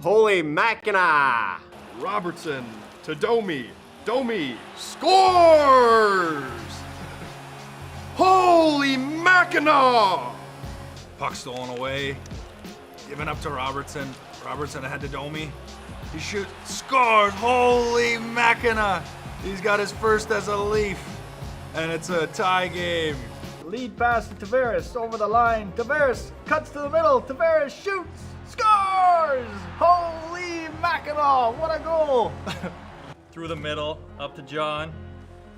Holy Mackinac! Robertson to Domi. Domi scores! Holy Mackinac! Puck stolen away, given up to Robertson. Robertson ahead to Domi. He shoots, scores! Holy Mackinac! He's got his first as a Leaf, and it's a tie game. Lead pass to Tavares over the line. Tavares cuts to the middle. Tavares shoots, scores! Holy Mackinac! What a goal! Through the middle, up to John.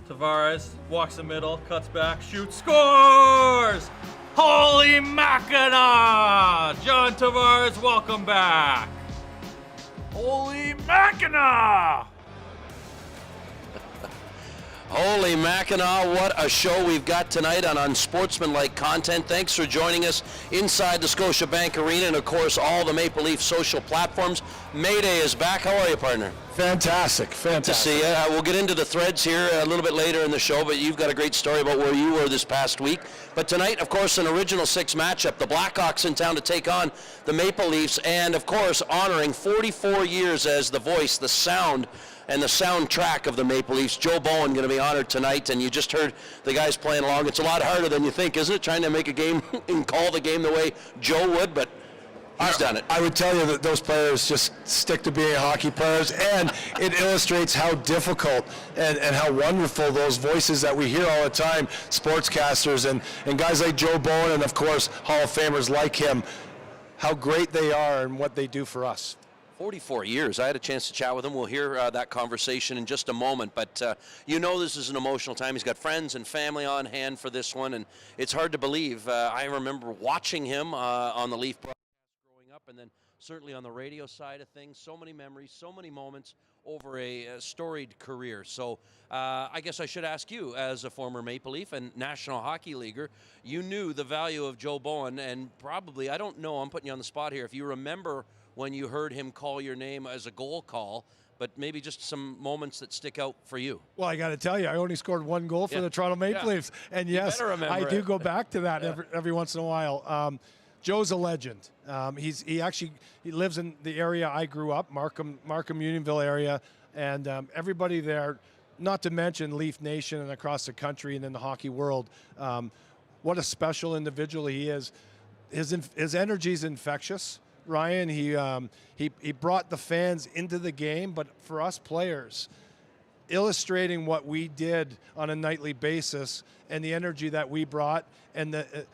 Tavares walks the middle, cuts back, shoots, scores! Holy Mackinac! John Tavares, welcome back. Holy Mackinac! Holy Mackinac, what a show we've got tonight on Unsportsmanlike content. Thanks for joining us inside the Scotiabank Arena and, of course, all the Maple Leaf social platforms. Mayday is back. How are you, partner? Fantastic, fantastic. Good to see you. We'll get into the threads here a little bit later in the show, but you've got a great story about where you were this past week. But tonight, of course, an original six matchup. The Blackhawks in town to take on the Maple Leafs, and, of course, honoring 44 years as the voice, the sound, and the soundtrack of the Maple Leafs. Joe Bowen going to be honored tonight, and you just heard the guys playing along. It's a lot harder than you think, isn't it, trying to make a game and call the game the way Joe would, but he's done it. I would tell you that those players just stick to being hockey players, and it illustrates how difficult and how wonderful those voices that we hear all the time, sportscasters and guys like Joe Bowen and, of course, Hall of Famers like him, how great they are and what they do for us. 44 years. I had a chance to chat with him. We'll hear that conversation in just a moment. But you know this is an emotional time. He's got friends and family on hand for this one, and it's hard to believe. I remember watching him on the Leaf broadcast growing up, and then certainly on the radio side of things. So many memories, so many moments over a storied career. So I guess I should ask you, as a former Maple Leaf and National Hockey Leaguer, you knew the value of Joe Bowen, and probably, I don't know, I'm putting you on the spot here, if you remember when you heard him call your name as a goal call, but maybe just some moments that stick out for you. Well, I got to tell you, I only scored one goal for the Toronto Maple Leafs, and yes, I do go back to that every once in a while. Joe's a legend. He lives in the area I grew up, Markham, Unionville area, and everybody there, not to mention Leaf Nation and across the country and in the hockey world. What a special individual he is. His energy is infectious. Ryan, he brought the fans into the game, but for us players, illustrating what we did on a nightly basis and the energy that we brought, and the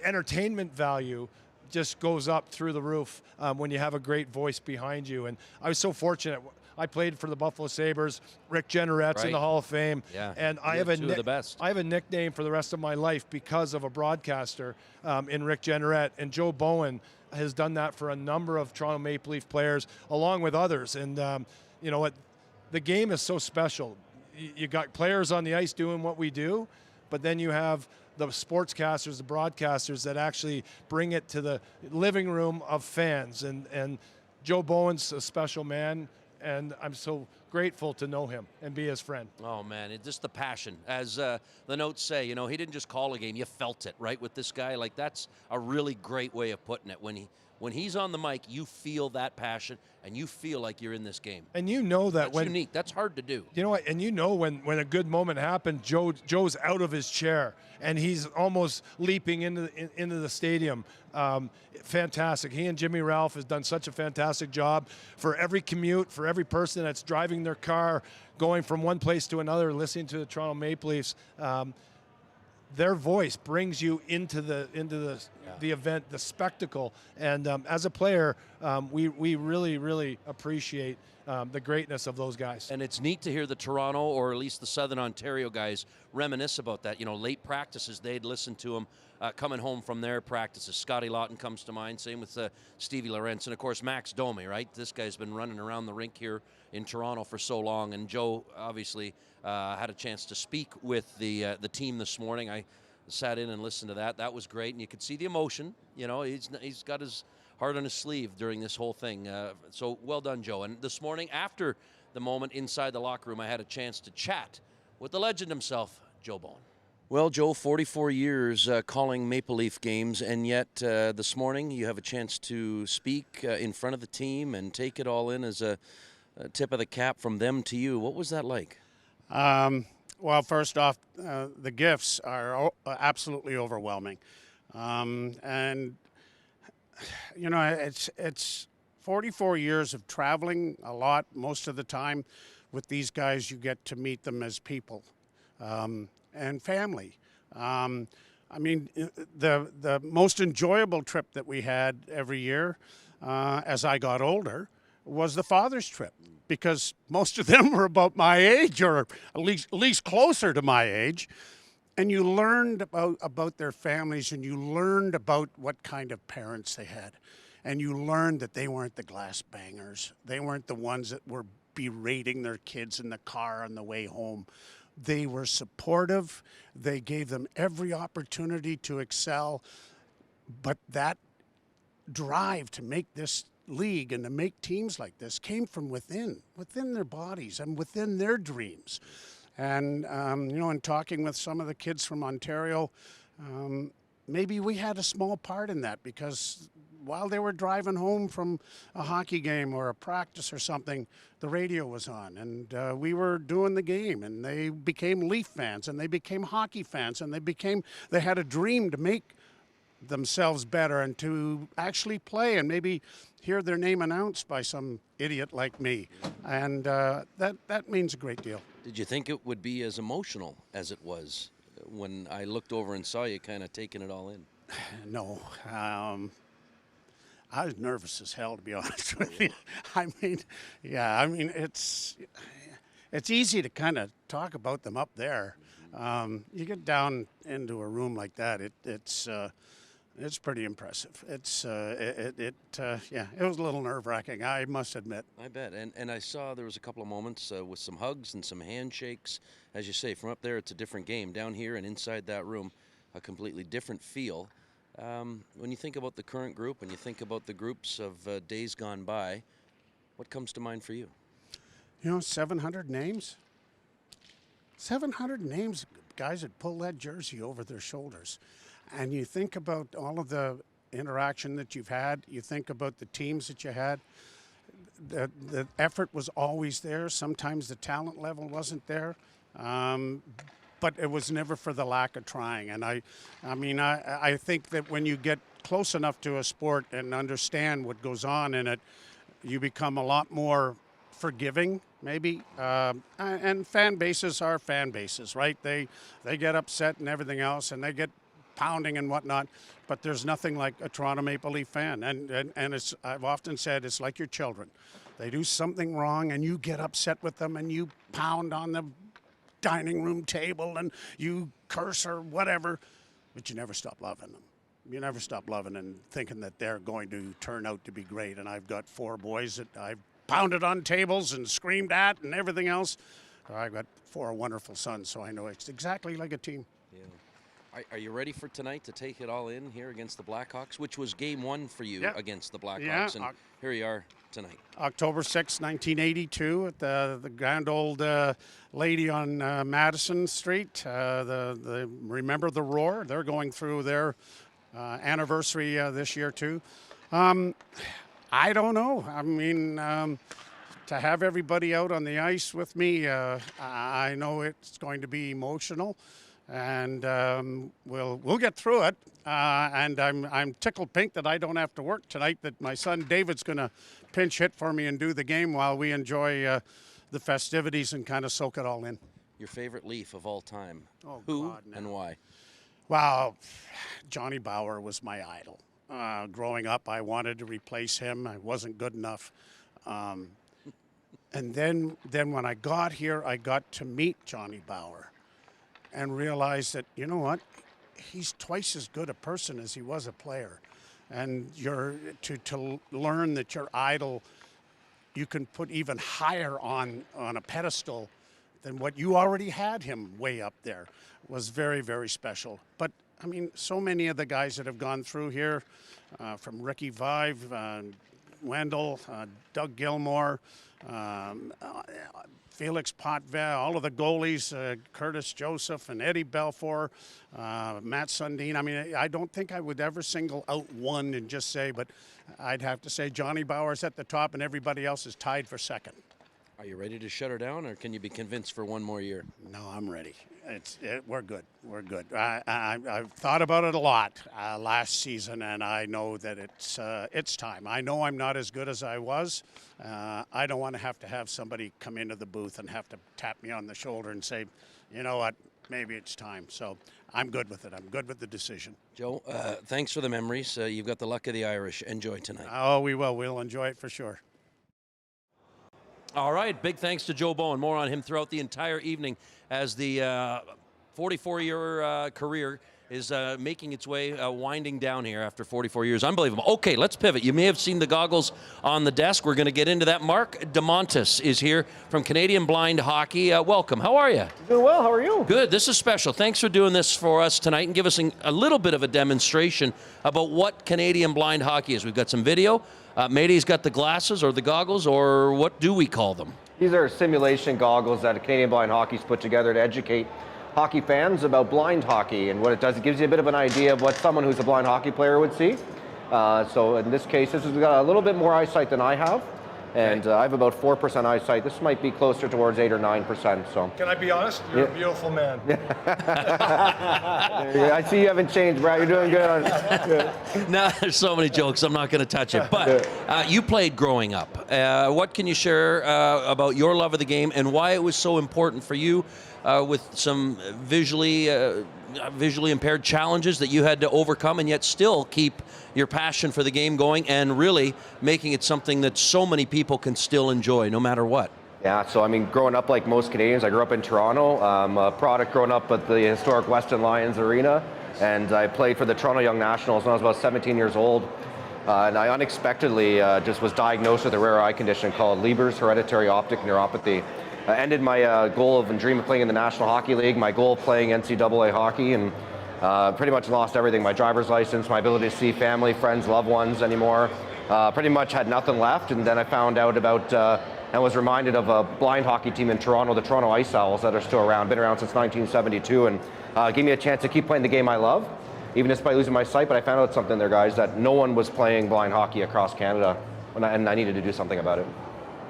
entertainment value just goes up through the roof when you have a great voice behind you. And I was so fortunate. I played for the Buffalo Sabres. Rick Jenneret's in the Hall of Fame. Yeah. And I have a nickname for the rest of my life because of a broadcaster in Rick Jenneret. And Joe Bowen has done that for a number of Toronto Maple Leaf players, along with others. And you know what? The game is so special. You got players on the ice doing what we do, but then you have the sportscasters, the broadcasters that actually bring it to the living room of fans. And Joe Bowen's a special man, and I'm so grateful to know him and be his friend. Oh, man, just the passion. As the notes say, you know, he didn't just call a game. You felt it, right, with this guy. Like, that's a really great way of putting it. When he's on the mic, you feel that passion, and you feel like you're in this game. And you know that that's unique. That's hard to do. You know what? And you know when a good moment happened, Joe's out of his chair, and he's almost leaping into the stadium. Fantastic. He and Jimmy Ralph has done such a fantastic job for every commute, for every person that's driving their car, going from one place to another, listening to the Toronto Maple Leafs. Their voice brings you into the event, the spectacle, and as a player, we really appreciate the greatness of those guys. And it's neat to hear the Toronto, or at least the Southern Ontario guys, reminisce about that. You know, late practices, they'd listen to them coming home from their practices. Scotty Lawton comes to mind, same with Stevie Lorentz, and of course Max Domi, right? This guy's been running around the rink here in Toronto for so long, and Joe obviously had a chance to speak with the team this morning. I sat in and listened to that. That was great, and you could see the emotion. You know, he's got his heart on his sleeve during this whole thing. So well done, Joe. And this morning, after the moment inside the locker room, I had a chance to chat with the legend himself, Joe Bowen. Well, Joe, 44 years calling Maple Leaf games, and yet this morning you have a chance to speak in front of the team and take it all in as a tip of the cap from them to you. What was that like? Well, first off, the gifts are absolutely overwhelming. And, you know, it's 44 years of traveling a lot. Most of the time with these guys, you get to meet them as people and family. I mean, the most enjoyable trip that we had every year as I got older was the Father's Trip, because most of them were about my age, or at least closer to my age. And you learned about their families, and you learned about what kind of parents they had. And you learned that they weren't the glass bangers. They weren't the ones that were berating their kids in the car on the way home. They were supportive. They gave them every opportunity to excel. But that drive to make this league and to make teams like this came from within their bodies and within their dreams. And, you know, in talking with some of the kids from Ontario, maybe we had a small part in that, because while they were driving home from a hockey game or a practice or something, the radio was on, and we were doing the game, and they became Leaf fans, and they became hockey fans, and they had a dream to make themselves better and to actually play and maybe hear their name announced by some idiot like me. And that means a great deal. Did you think it would be as emotional as it was when I looked over and saw you kind of taking it all in? No. I was nervous as hell, to be honest with you. I mean, it's easy to kind of talk about them up there. You get down into a room like that, it's pretty impressive. It was a little nerve-wracking, I must admit. I bet. And I saw there was a couple of moments with some hugs and some handshakes. As you say, from up there, it's a different game. Down here and inside that room, a completely different feel. When you think about the current group and you think about the groups of days gone by, what comes to mind for you? You know, 700 names. 700 names, guys that pull that jersey over their shoulders. And you think about all of the interaction that you've had. You think about the teams that you had. The effort was always there. Sometimes the talent level wasn't there. But it was never for the lack of trying. And I think that when you get close enough to a sport and understand what goes on in it, you become a lot more forgiving maybe. And fan bases are fan bases, right? They get upset and everything else, and they get pounding and whatnot. But there's nothing like a Toronto Maple Leaf fan, and it's, I've often said, it's like your children. They do something wrong, and you get upset with them, and you pound on the dining room table, and you curse or whatever, but you never stop loving them. You never stop loving and thinking that they're going to turn out to be great. And I've got 4 boys that I've pounded on tables and screamed at and everything else. I've got 4 wonderful sons, so I know it's exactly like a team. Yeah. Are you ready for tonight to take it all in here against the Blackhawks, which was game 1 for you against the Blackhawks, and here you are tonight. October 6, 1982, at the grand old lady on Madison Street. Remember the Roar? They're going through their anniversary this year too. I don't know. I mean, to have everybody out on the ice with me, I know it's going to be emotional. And we'll get through it. And I'm tickled pink that I don't have to work tonight, that my son David's going to pinch hit for me and do the game while we enjoy the festivities and kind of soak it all in. Your favorite Leaf of all time? Oh, who God, no. and why? Wow, Johnny Bower was my idol. Growing up, I wanted to replace him. I wasn't good enough. And then when I got here, I got to meet Johnny Bower and realized that, you know what, he's twice as good a person as he was a player. And to learn that your idol, you can put even higher on a pedestal than what you already had him way up there, was very, very special. But, I mean, so many of the guys that have gone through here, from Ricky Vive, Wendell, Doug Gilmore, Felix Potvin, all of the goalies, Curtis Joseph and Eddie Belfour, Matt Sundin. I mean, I don't think I would ever single out one and just say, but I'd have to say Johnny Bower's at the top and everybody else is tied for second. Are you ready to shut her down, or can you be convinced for one more year? No, I'm ready. We're good. We're good. I've thought about it a lot last season, and I know that it's time. I know I'm not as good as I was. I don't want to have somebody come into the booth and have to tap me on the shoulder and say, you know what, maybe it's time. So I'm good with it. I'm good with the decision. Joe, thanks for the memories. You've got the luck of the Irish. Enjoy tonight. Oh, we will. We'll enjoy it for sure. All right, big thanks to Joe Bowen. More on him throughout the entire evening as the 44-year career is making its way, winding down here after 44 years. Unbelievable. Okay, let's pivot. You may have seen the goggles on the desk. We're going to get into that. Mark DeMontis is here from Canadian Blind Hockey. Welcome. How are you? Doing well. How are you? Good. This is special. Thanks for doing this for us tonight and give us a little bit of a demonstration about what Canadian Blind Hockey is. We've got some video. Matey's got the glasses or the goggles, or what do we call them? These are simulation goggles that Canadian Blind Hockey's put together to educate hockey fans about blind hockey. And what it does, it gives you a bit of an idea of what someone who's a blind hockey player would see. So in this case, this has got a little bit more eyesight than I have. And I have about 4% eyesight. This might be closer towards 8 or 9%. So. Can I be honest? You're a beautiful man. I see you haven't changed, Brad. You're doing good. No, there's so many jokes. I'm not going to touch it. But you played growing up. What can you share about your love of the game and why it was so important for you with some visually impaired challenges that you had to overcome and yet still keep your passion for the game going and really making it something that so many people can still enjoy no matter what? Yeah, so I mean, growing up like most Canadians, I grew up in Toronto. A product growing up at the historic Weston Lions Arena, and I played for the Toronto Young Nationals when I was about 17 years old. And I unexpectedly just was diagnosed with a rare eye condition called Leber's hereditary optic neuropathy. I ended my goal of and dream of playing in the National Hockey League, my goal of playing NCAA hockey, and pretty much lost everything. My driver's license, my ability to see family, friends, loved ones anymore. Pretty much had nothing left, and then I found out about and was reminded of a blind hockey team in Toronto, the Toronto Ice Owls, that are still around, been around since 1972, and gave me a chance to keep playing the game I love, even despite losing my sight. But I found out something there, guys, that no one was playing blind hockey across Canada, and I needed to do something about it.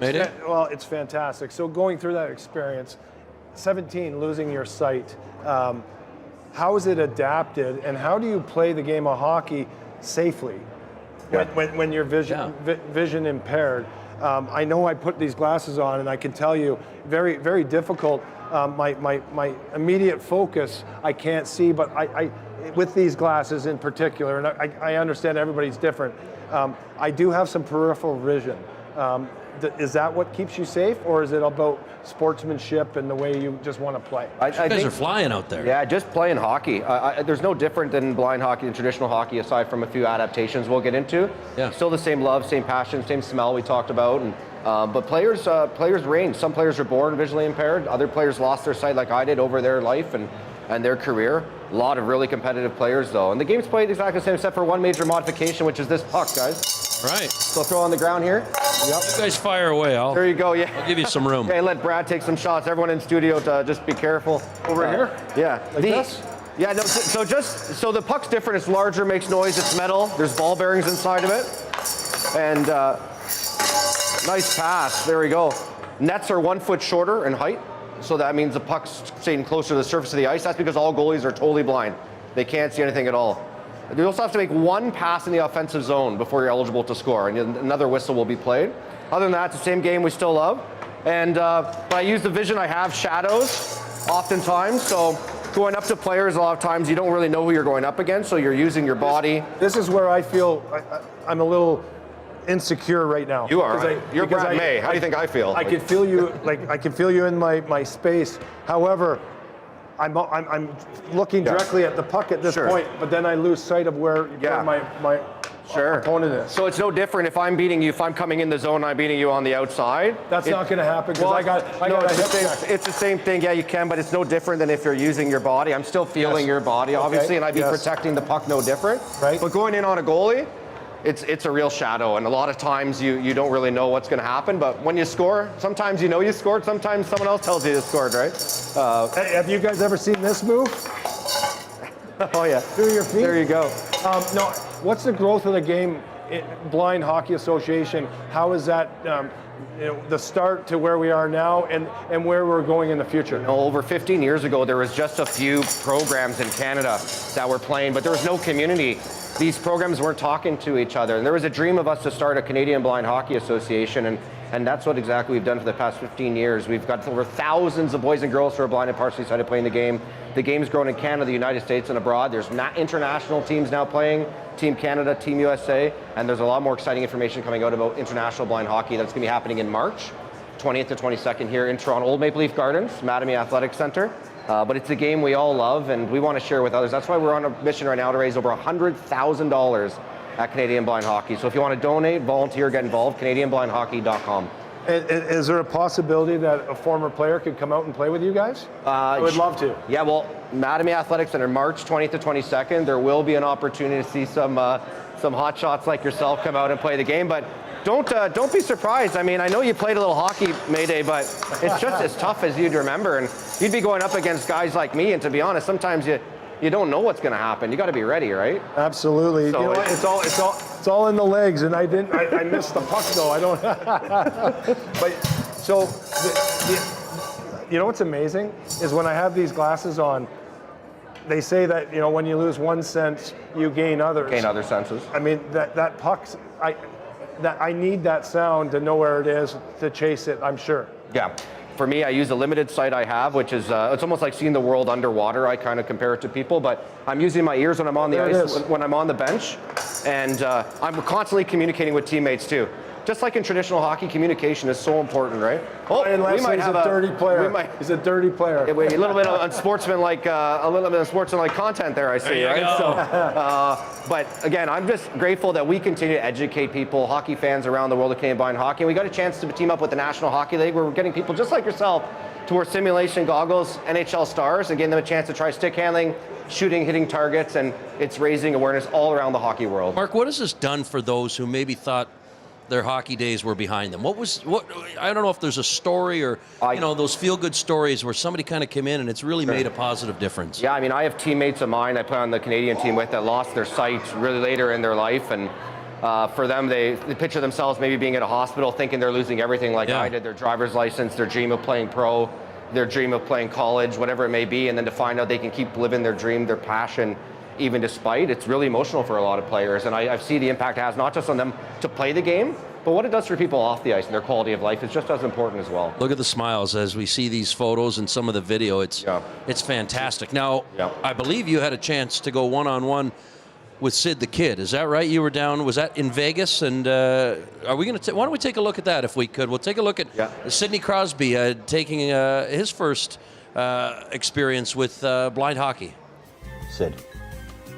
Made it? Well, it's fantastic. So going through that experience, 17, losing your sight, how is it adapted, and how do you play the game of hockey safely when you're vision impaired? I know I put these glasses on, and I can tell you, very, very difficult. My immediate focus, I can't see, but I with these glasses in particular, and I understand everybody's different, I do have some peripheral vision. Is that what keeps you safe, or is it about sportsmanship and the way you just want to play? You guys are flying out there. Yeah, just playing hockey. There's no different than blind hockey and traditional hockey, aside from a few adaptations we'll get into. Yeah. Still the same love, same passion, same smell we talked about. And but players range. Some players are born visually impaired. Other players lost their sight like I did over their life and their career. A lot of really competitive players, though. And the game's played exactly the same, except for one major modification, which is this puck, guys. Right. So I'll throw on the ground here. Yep. You guys fire away. There you go. Yeah. I'll give you some room. Okay, let Brad take some shots. Everyone in studio to just be careful. Over here? Yeah. Like this? Yeah. No. So the puck's different. It's larger, makes noise. It's metal. There's ball bearings inside of it. And nice pass. There we go. Nets are 1 foot shorter in height. So that means the puck's staying closer to the surface of the ice. That's because all goalies are totally blind. They can't see anything at all. You also have to make one pass in the offensive zone before you're eligible to score, and another whistle will be played. Other than that, it's the same game we still love. And but I use the vision I have, shadows, oftentimes. So going up to players, a lot of times you don't really know who you're going up against, so you're using your body. This is where I feel I'm a little insecure right now. You are. You're Brad May. How do you think I feel? I can feel you. I can feel you in my space. However, I'm looking directly at the puck at this point, but then I lose sight of where my opponent is. So it's no different if I'm beating you. If I'm coming in the zone, and I'm beating you on the outside. That's not going to happen because I got it's the same thing. Yeah, you can, but it's no different than if you're using your body. I'm still feeling your body, obviously, and I'd be protecting the puck no different. Right. But going in on a goalie, it's a real shadow, and a lot of times you don't really know what's going to happen. But when you score, sometimes you know you scored, sometimes someone else tells you you scored, right? Hey, have you guys ever seen this move? Oh yeah, through your feet. There you go. No, what's the growth of the game? Blind Hockey Association. How is that? The start to where we are now and where we're going in the future. Over 15 years ago, there was just a few programs in Canada that were playing, but there was no community. These programs weren't talking to each other. And there was a dream of us to start a Canadian Blind Hockey Association, and that's what exactly we've done for the past 15 years. We've got over thousands of boys and girls who are blind and partially sighted playing the game. The game's grown in Canada, the United States, and abroad. There's international teams now playing, Team Canada, Team USA, and there's a lot more exciting information coming out about international blind hockey that's going to be happening in March, 20th to 22nd here in Toronto, Old Maple Leaf Gardens, Mattamy Athletic Centre. But it's a game we all love, and we want to share with others. That's why we're on a mission right now to raise over $100,000 at Canadian Blind Hockey. So if you want to donate, volunteer, get involved, CanadianBlindHockey.com. Is there a possibility that a former player could come out and play with you guys? I would love to. Yeah, well, Mattamy Athletic Center, March 20th to 22nd, there will be an opportunity to see some hot shots like yourself come out and play the game, but don't be surprised. I mean, I know you played a little hockey, Mayday, but it's just as tough as you'd remember, and you'd be going up against guys like me, and to be honest, sometimes you don't know what's going to happen. You got to be ready, right? Absolutely. So you know what? It's all in the legs, and I missed the puck though. I don't. But so, you know what's amazing is when I have these glasses on, they say that when you lose one sense, you gain others. Gain other senses. I mean that puck's I need that sound to know where it is to chase it. I'm sure. Yeah. For me, I use a limited sight I have, which is it's almost like seeing the world underwater. I kind of compare it to people, but I'm using my ears when I'm on the ice, when I'm on the bench, and I'm constantly communicating with teammates too. Just like in traditional hockey, communication is so important, right? Oh, unless he's a dirty player. He's a dirty player. A little bit of unsportsmanlike, content there, I see, right? So, but again, I'm just grateful that we continue to educate people, hockey fans around the world of Canadian blind hockey. And we got a chance to team up with the National Hockey League, where we're getting people just like yourself to wear simulation goggles, NHL stars, and getting them a chance to try stick handling, shooting, hitting targets, and it's raising awareness all around the hockey world. Mark, what has this done for those who maybe thought their hockey days were behind them? What I don't know if there's a story or those feel-good stories where somebody kind of came in and it's really made a positive difference. Yeah, I mean, I have teammates of mine I play on the Canadian team with that lost their sight really later in their life, and for them, they picture themselves maybe being at a hospital thinking they're losing everything like I did, their driver's license, their dream of playing pro, their dream of playing college, whatever it may be, and then to find out they can keep living their dream, their passion, even despite, it's really emotional for a lot of players. And I see the impact it has not just on them to play the game, But what it does for people off the ice and their quality of life is just as important as well. Look at the smiles as we see these photos and some of the video. It's fantastic. Now, I believe you had a chance to go one-on-one with Sid the Kid. Is that right? You were down, was that in Vegas? And are we going to, why don't we take a look at that if we could? We'll take a look at Sidney Crosby taking his first experience with blind hockey. Sid,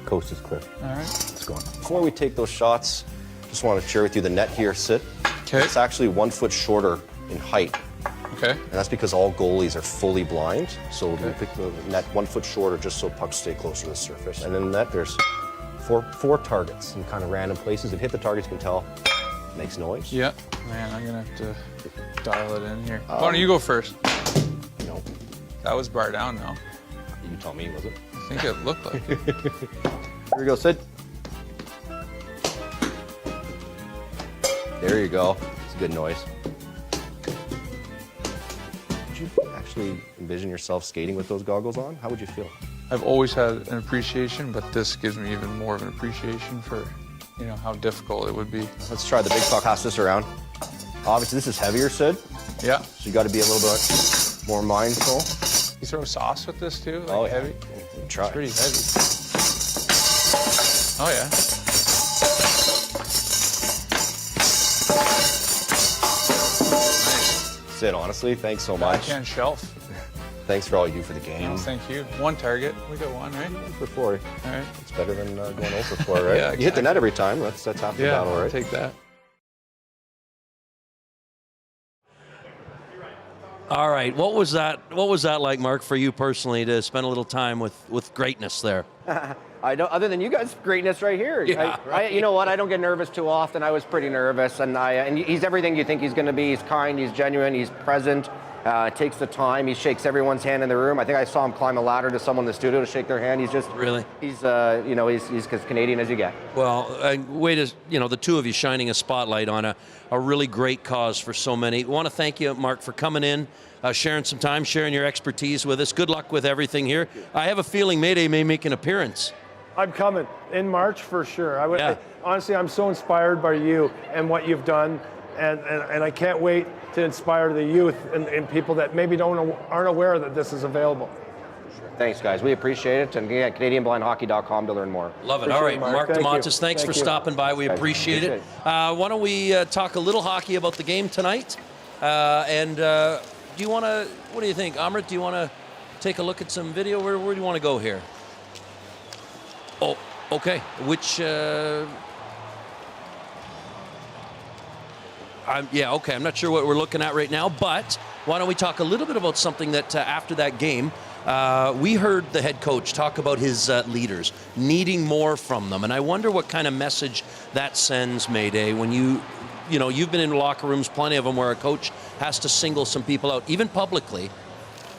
coast is clear. All right. Let's go on. Before we take those shots, just want to share with you the net here, Sid. Okay. It's actually 1 foot shorter in height. Okay. And that's because all goalies are fully blind. So we pick the net 1 foot shorter just so pucks stay closer to the surface. And in the net, there's four targets in kind of random places. If you hit the targets, you can tell it makes noise. Yeah. Man, I'm going to have to dial it in here. Why don't you go first? No. That was bar down, though. You tell me, was it? I think it looked like it. Here we go, Sid. There you go. It's a good noise. Would you actually envision yourself skating with those goggles on? How would you feel? I've always had an appreciation, but this gives me even more of an appreciation for, how difficult it would be. Let's try the big puck. Pass this around. Obviously, this is heavier, Sid. Yeah. So you got to be a little bit more mindful. You throw sauce with this too? Like heavy? Try. It's pretty heavy. Oh, yeah. Sid, honestly, thanks so much. Backhand shelf. Thanks for all you do for the game. Oh, thank you. One target. We got one, right? 1 for 4. All right. It's better than going 0 for 4, right? Yeah, exactly. You hit the net every time. That's half the battle, right? I'll take that. All right, what was that like, Mark, for you personally to spend a little time with greatness there? I don't, other than you guys, greatness right here. Yeah, you know what? I don't get nervous too often. I was pretty nervous, and he's everything you think he's going to be. He's kind, he's genuine, he's present. Takes the time. He shakes everyone's hand in the room. I think I saw him climb a ladder to someone in the studio to shake their hand. He's just He's he's as Canadian as you get. Well, the two of you shining a spotlight on a really great cause for so many. I want to thank you, Mark, for coming in, sharing some time, sharing your expertise with us. Good luck with everything here. I have a feeling Mayday may make an appearance. I'm coming in March for sure. Honestly, I'm so inspired by you and what you've done, and I can't wait to inspire the youth and people that maybe aren't aware that this is available. Thanks, guys. We appreciate it. And again, CanadianBlindHockey.com to learn more. Love it. All right, Mark DeMontis, thanks for stopping by. We appreciate it. Why don't we talk a little hockey about the game tonight? Do you want to, what do you think? Amrit, do you want to take a look at some video? Where do you want to go here? Oh, okay. Which... okay. I'm not sure what we're looking at right now, but why don't we talk a little bit about something that after that game, we heard the head coach talk about his leaders needing more from them, and I wonder what kind of message that sends, Mayday, when you've been in locker rooms, plenty of them, where a coach has to single some people out, even publicly.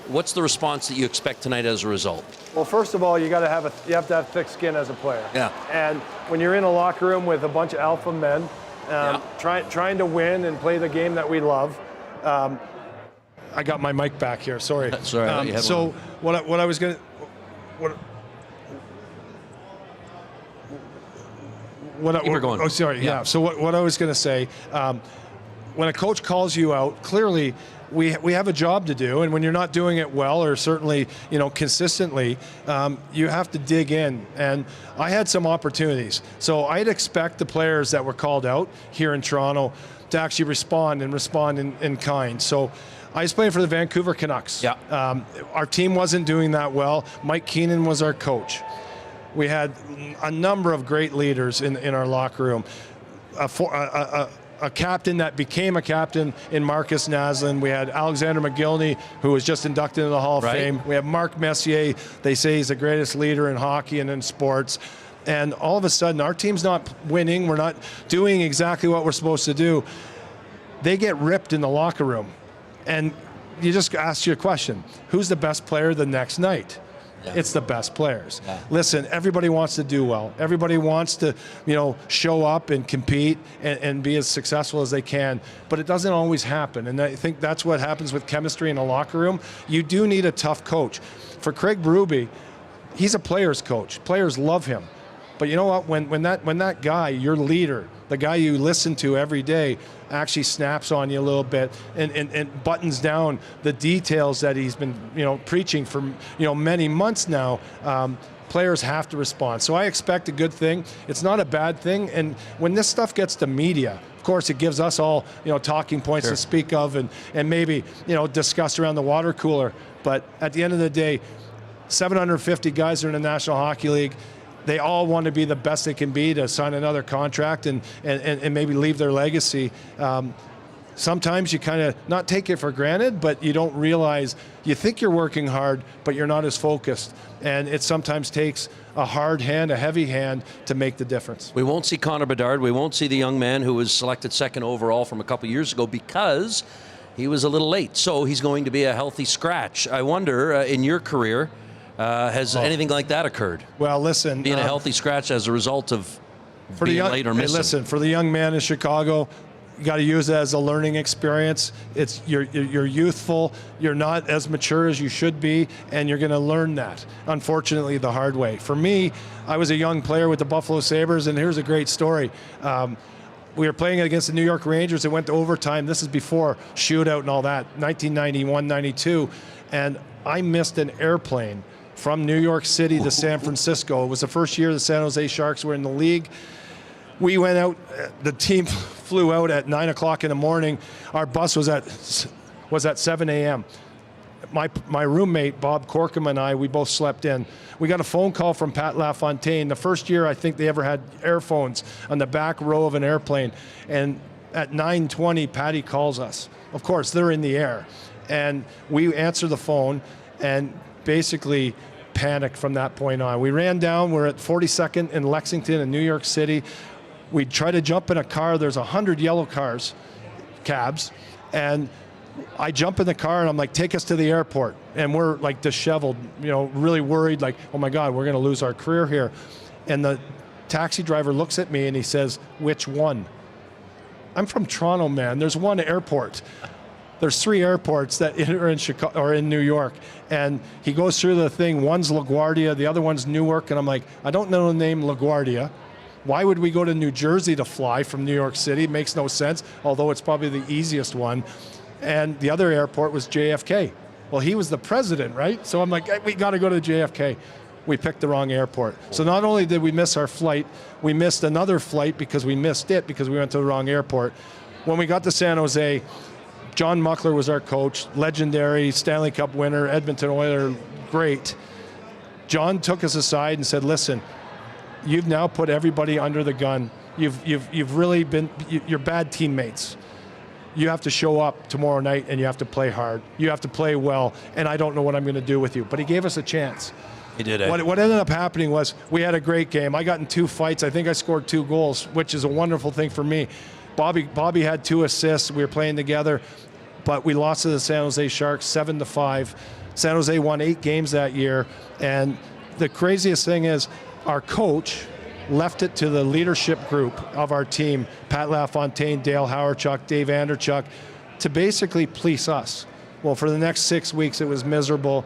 What's the response that you expect tonight as a result? Well, first of all, you have to have thick skin as a player. Yeah. And when you're in a locker room with a bunch of alpha men, trying to win and play the game that we love. I got my mic back here. Sorry. Sorry. So what I was going to keep her going. Oh, sorry. Yeah. So what I was going to say, when a coach calls you out, clearly we have a job to do, and when you're not doing it well, or certainly consistently, you have to dig in. And I had some opportunities, so I'd expect the players that were called out here in Toronto to actually respond in kind. So I was playing for the Vancouver Canucks. Yeah. Our team wasn't doing that well. Mike Keenan was our coach. We had a number of great leaders in our locker room. A captain that became a captain in Marcus Naslin. We had Alexander McGillney, who was just inducted into the Hall of Fame. We have Mark Messier. They say he's the greatest leader in hockey and in sports. And all of a sudden, our team's not winning. We're not doing exactly what we're supposed to do. They get ripped in the locker room. And you just ask your question, who's the best player the next night? Yeah. It's the best players. Yeah. Listen, everybody wants to do well. Everybody wants to, show up and compete and be as successful as they can. But it doesn't always happen. And I think that's what happens with chemistry in a locker room. You do need a tough coach. For Craig Berube, he's a player's coach. Players love him. But you know what? When that guy, your leader, the guy you listen to every day, actually snaps on you a little bit and buttons down the details that he's been preaching for many months now, players have to respond. So I expect a good thing. It's not a bad thing. And when this stuff gets to media, of course, it gives us all talking points to speak of and maybe discuss around the water cooler. But at the end of the day, 750 guys are in the National Hockey League. They all want to be the best they can be to sign another contract and maybe leave their legacy. Sometimes you kind of not take it for granted, but you don't realize, you think you're working hard, but you're not as focused. And it sometimes takes a hard hand, a heavy hand to make the difference. We won't see Connor Bedard. We won't see the young man who was selected second overall from a couple years ago because he was a little late. So he's going to be a healthy scratch. I wonder, in your career, has anything like that occurred? Well, listen. Being a healthy scratch as a result of being late or missing. Hey, listen, for the young man in Chicago, you got to use it as a learning experience. You're youthful, you're not as mature as you should be, and you're going to learn that, unfortunately, the hard way. For me, I was a young player with the Buffalo Sabres, and here's a great story. We were playing against the New York Rangers. It went to overtime. This is before shootout and all that, 1991, 92, and I missed an airplane from New York City to San Francisco. It was the first year the San Jose Sharks were in the league. We went out, the team flew out at 9 o'clock in the morning. Our bus was at 7 a.m. My roommate, Bob Corkum, and I, we both slept in. We got a phone call from Pat LaFontaine. The first year I think they ever had airphones on the back row of an airplane. And at 9:20, Patty calls us. Of course, they're in the air. And we answer the phone and basically panicked from that point on. We ran down, we're at 42nd in Lexington in New York City. We try to jump in a car, there's 100 yellow cabs, and I jump in the car and I'm like, take us to the airport. And we're like disheveled, really worried, like, oh my God, we're gonna lose our career here. And the taxi driver looks at me and he says, which one? I'm from Toronto, man, there's one airport. There's 3 airports that are in Chicago or in New York, and he goes through the thing. One's LaGuardia, the other one's Newark, and I'm like, I don't know the name LaGuardia. Why would we go to New Jersey to fly from New York City? It makes no sense, although it's probably the easiest one. And the other airport was JFK. Well, he was the president, right? So I'm like, hey, we got to go to JFK. We picked the wrong airport. So not only did we miss our flight, we missed another flight because we missed it because we went to the wrong airport. When we got to San Jose, John Muckler was our coach, legendary Stanley Cup winner, Edmonton Oiler, great. John took us aside and said, listen, you've now put everybody under the gun. You've really been, you're bad teammates. You have to show up tomorrow night and you have to play hard. You have to play well, and I don't know what I'm going to do with you. But he gave us a chance. He did it. What ended up happening was we had a great game. I got in 2 fights. I think I scored 2 goals, which is a wonderful thing for me. Bobby had 2 assists. We were playing together. But we lost to the San Jose Sharks 7-5. San Jose won 8 games that year. And the craziest thing is our coach left it to the leadership group of our team, Pat LaFontaine, Dale Hawerchuk, Dave Anderchuk, to basically police us. Well, for the next 6 weeks, it was miserable.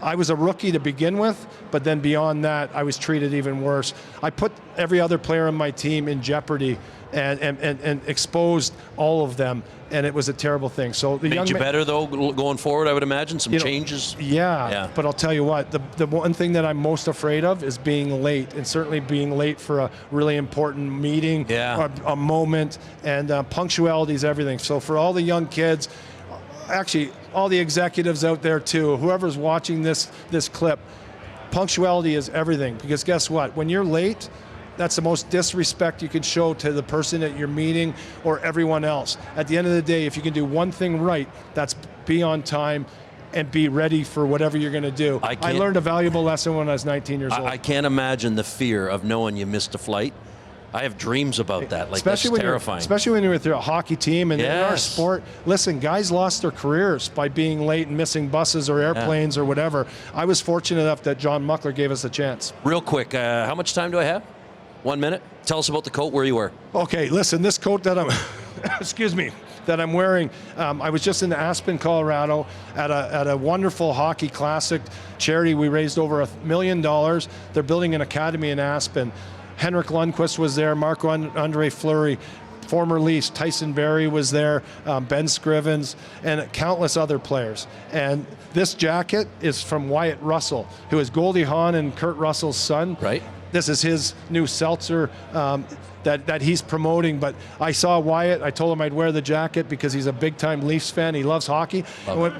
I was a rookie to begin with, but then beyond that, I was treated even worse. I put every other player on my team in jeopardy and exposed all of them, and it was a terrible thing. So the made you better though going forward, I would imagine, some changes. Yeah, but I'll tell you what, the one thing that I'm most afraid of is being late, and certainly being late for a really important meeting, or a moment, and punctuality is everything. So for all the young kids, actually all the executives out there too, whoever's watching this clip, punctuality is everything, because guess what, when you're late, that's the most disrespect you can show to the person at your meeting or everyone else. At the end of the day, if you can do one thing right, that's be on time and be ready for whatever you're going to do. I learned a valuable lesson when I was 19 years old. I can't imagine the fear of knowing you missed a flight. I have dreams about that. Like, especially that's terrifying. Especially when you're with a hockey team and in our sport. Listen, guys lost their careers by being late and missing buses or airplanes or whatever. I was fortunate enough that John Muckler gave us a chance. Real quick, how much time do I have? 1 minute? Tell us about the coat, where you were. Okay, listen, this coat that I'm, excuse me, that I'm wearing, I was just in Aspen, Colorado at a wonderful hockey classic charity. We raised over $1 million. They're building an academy in Aspen. Henrik Lundqvist was there, Marc-Andre Fleury, former Leafs, Tyson Barrie was there, Ben Scrivens, and countless other players. And this jacket is from Wyatt Russell, who is Goldie Hawn and Kurt Russell's son. Right. This is his new seltzer that he's promoting. But I saw Wyatt. I told him I'd wear the jacket because he's a big-time Leafs fan. He loves hockey.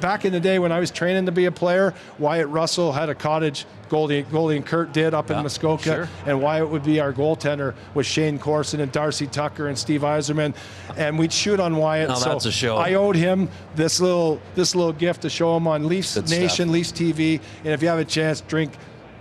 Back in the day when I was training to be a player, Wyatt Russell had a cottage. Goldie and Kurt did up in Muskoka, sure. And Wyatt would be our goaltender with Shane Corson and Darcy Tucker and Steve Yzerman, and we'd shoot on Wyatt. Now that's a show. I owed him this little gift to show him on Leafs Nation, Leafs TV, and if you have a chance, drink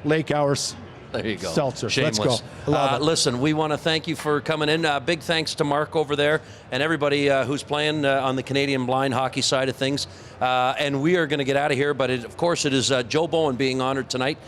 Lake Hours. There you go. Seltzer. Shameless. Let's go. I love it. Listen, we want to thank you for coming in. Big thanks to Mark over there and everybody who's playing on the Canadian blind hockey side of things. And we are going to get out of here, but of course it is Joe Bowen being honored tonight.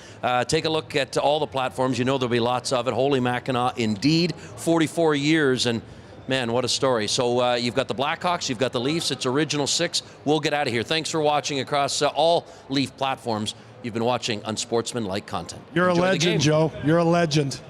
Take a look at all the platforms. You know there'll be lots of it. Holy Mackinac, indeed. 44 years, and man, what a story. So you've got the Blackhawks, you've got the Leafs. It's Original 6. We'll get out of here. Thanks for watching across all Leaf platforms. You've been watching Unsportsmanlike content. You're a legend, Joe. You're a legend.